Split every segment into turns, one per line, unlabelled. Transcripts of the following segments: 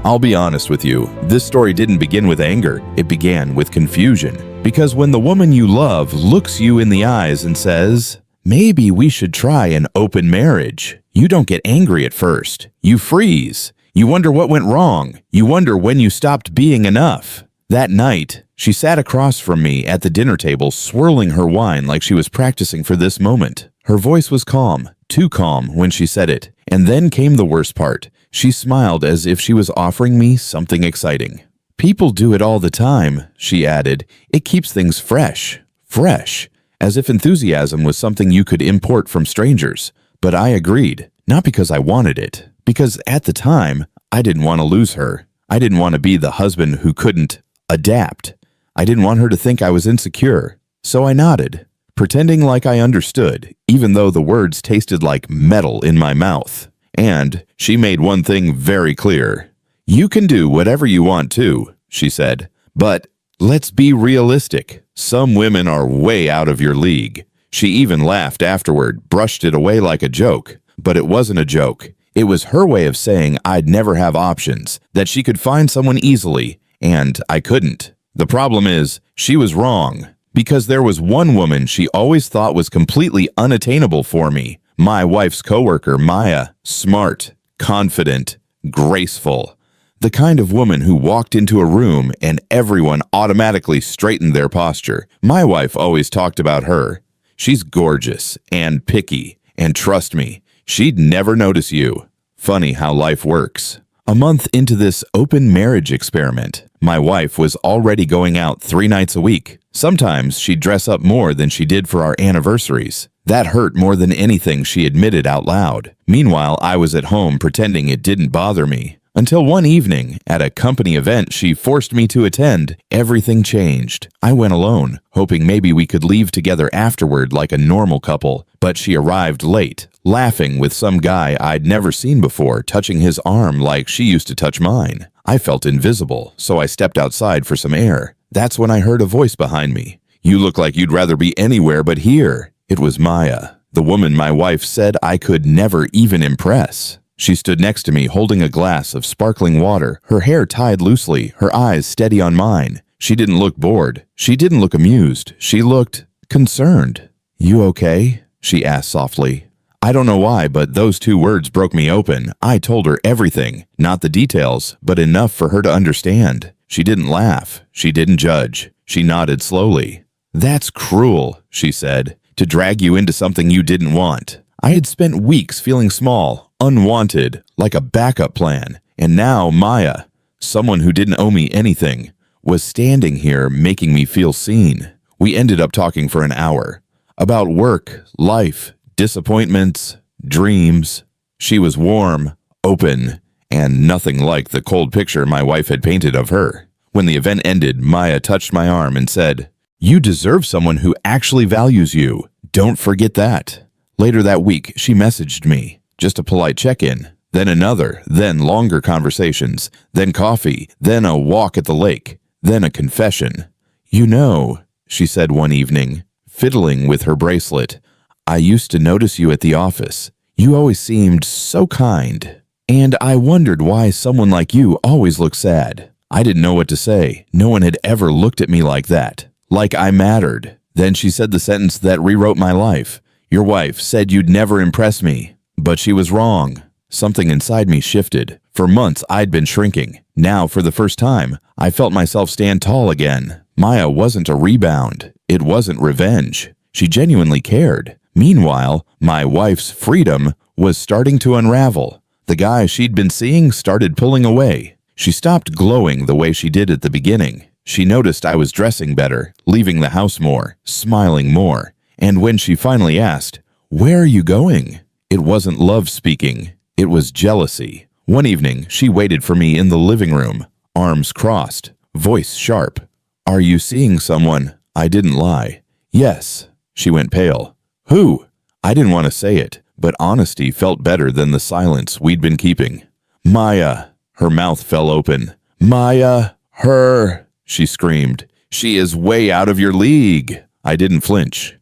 I'll be honest with you, this story didn't begin with anger, it began with confusion. Because when the woman you love looks you in the eyes and says, "Maybe we should try an open marriage," you don't get angry at first. You freeze. You wonder what went wrong. You wonder when you stopped being enough. That night, she sat across from me at the dinner table, swirling her wine like she was practicing for this moment. Her voice was calm, too calm when she said it. And then came the worst part. She smiled as if she was offering me something exciting. "People do it all the time," she added. "It keeps things fresh." Fresh. As if enthusiasm was something you could import from strangers. But I agreed. Not because I wanted it. Because at the time, I didn't want to lose her. I didn't want to be the husband who couldn't adapt. I didn't want her to think I was insecure. So I nodded, pretending like I understood, even though the words tasted like metal in my mouth. And she made one thing very clear. "You can do whatever you want to," she said. "But let's be realistic. Some women are way out of your league." She even laughed afterward, brushed it away like a joke. But it wasn't a joke. It was her way of saying I'd never have options, that she could find someone easily, and I couldn't. The problem is, she was wrong. Because there was one woman she always thought was completely unattainable for me. My wife's coworker, Maya. Smart, confident, graceful. The kind of woman who walked into a room and everyone automatically straightened their posture. My wife always talked about her. She's gorgeous and picky, and trust me, she'd never notice you. Funny how life works. A month into this open marriage experiment, my wife was already going out 3 nights a week. Sometimes she'd dress up more than she did for our anniversaries. That hurt more than anything she admitted out loud. Meanwhile, I was at home pretending it didn't bother me. Until one evening, at a company event she forced me to attend, everything changed. I went alone, hoping maybe we could leave together afterward like a normal couple, but she arrived late, laughing with some guy I'd never seen before, touching his arm like she used to touch mine. I felt invisible, so I stepped outside for some air. That's when I heard a voice behind me. "You look like you'd rather be anywhere but here." It was Maya, the woman my wife said I could never even impress. She stood next to me holding a glass of sparkling water, her hair tied loosely, her eyes steady on mine. She didn't look bored. She didn't look amused. She looked concerned. "You okay?" she asked softly. I don't know why, but those 2 words broke me open. I told her everything, not the details, but enough for her to understand. She didn't laugh. She didn't judge. She nodded slowly. "That's cruel," she said, "to drag you into something you didn't want." I had spent weeks feeling small, unwanted, like a backup plan. And now Maya, someone who didn't owe me anything, was standing here making me feel seen. We ended up talking for an hour. About work, life, disappointments, dreams. She was warm, open, and nothing like the cold picture my wife had painted of her. When the event ended, Maya touched my arm and said, "You deserve someone who actually values you. Don't forget that." Later that week, she messaged me. Just a polite check-in. Then another, then longer conversations, then coffee, then a walk at the lake, then a confession. "You know," she said one evening, fiddling with her bracelet, "I used to notice you at the office. You always seemed so kind. And I wondered why someone like you always looked sad." I didn't know what to say. No one had ever looked at me like that. Like I mattered. Then she said the sentence that rewrote my life. "Your wife said you'd never impress me." But she was wrong. Something inside me shifted. For months, I'd been shrinking. Now, for the first time, I felt myself stand tall again. Maya wasn't a rebound. It wasn't revenge. She genuinely cared. Meanwhile, my wife's freedom was starting to unravel. The guy she'd been seeing started pulling away. She stopped glowing the way she did at the beginning. She noticed I was dressing better, leaving the house more, smiling more. And when she finally asked, "Where are you going?" it wasn't love speaking. It was jealousy. One evening, she waited for me in the living room, arms crossed, voice sharp. "Are you seeing someone?" I didn't lie. "Yes." She went pale. "Who?" I didn't want to say it, but honesty felt better than the silence we'd been keeping. "Maya." Her mouth fell open. "Maya, her," she screamed. "She is way out of your league." I didn't flinch.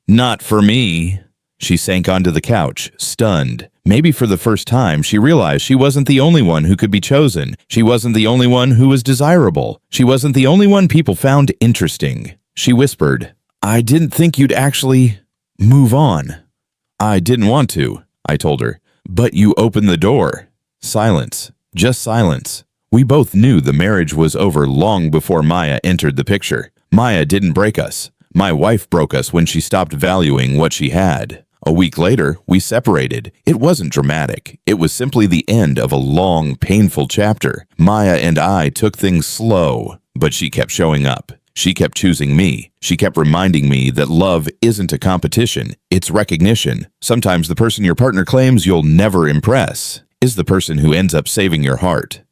"Not for me." She sank onto the couch, stunned. Maybe for the first time, she realized she wasn't the only one who could be chosen. She wasn't the only one who was desirable. She wasn't the only one people found interesting. She whispered, "I didn't think you'd actually move on." "I didn't want to," I told her. "But you opened the door." Silence. Just silence. We both knew the marriage was over long before Maya entered the picture. Maya didn't break us. My wife broke us when she stopped valuing what she had. A week later, we separated. It wasn't dramatic. It was simply the end of a long, painful chapter. Maya and I took things slow, but she kept showing up. She kept choosing me. She kept reminding me that love isn't a competition, it's recognition. Sometimes the person your partner claims you'll never impress is the person who ends up saving your heart.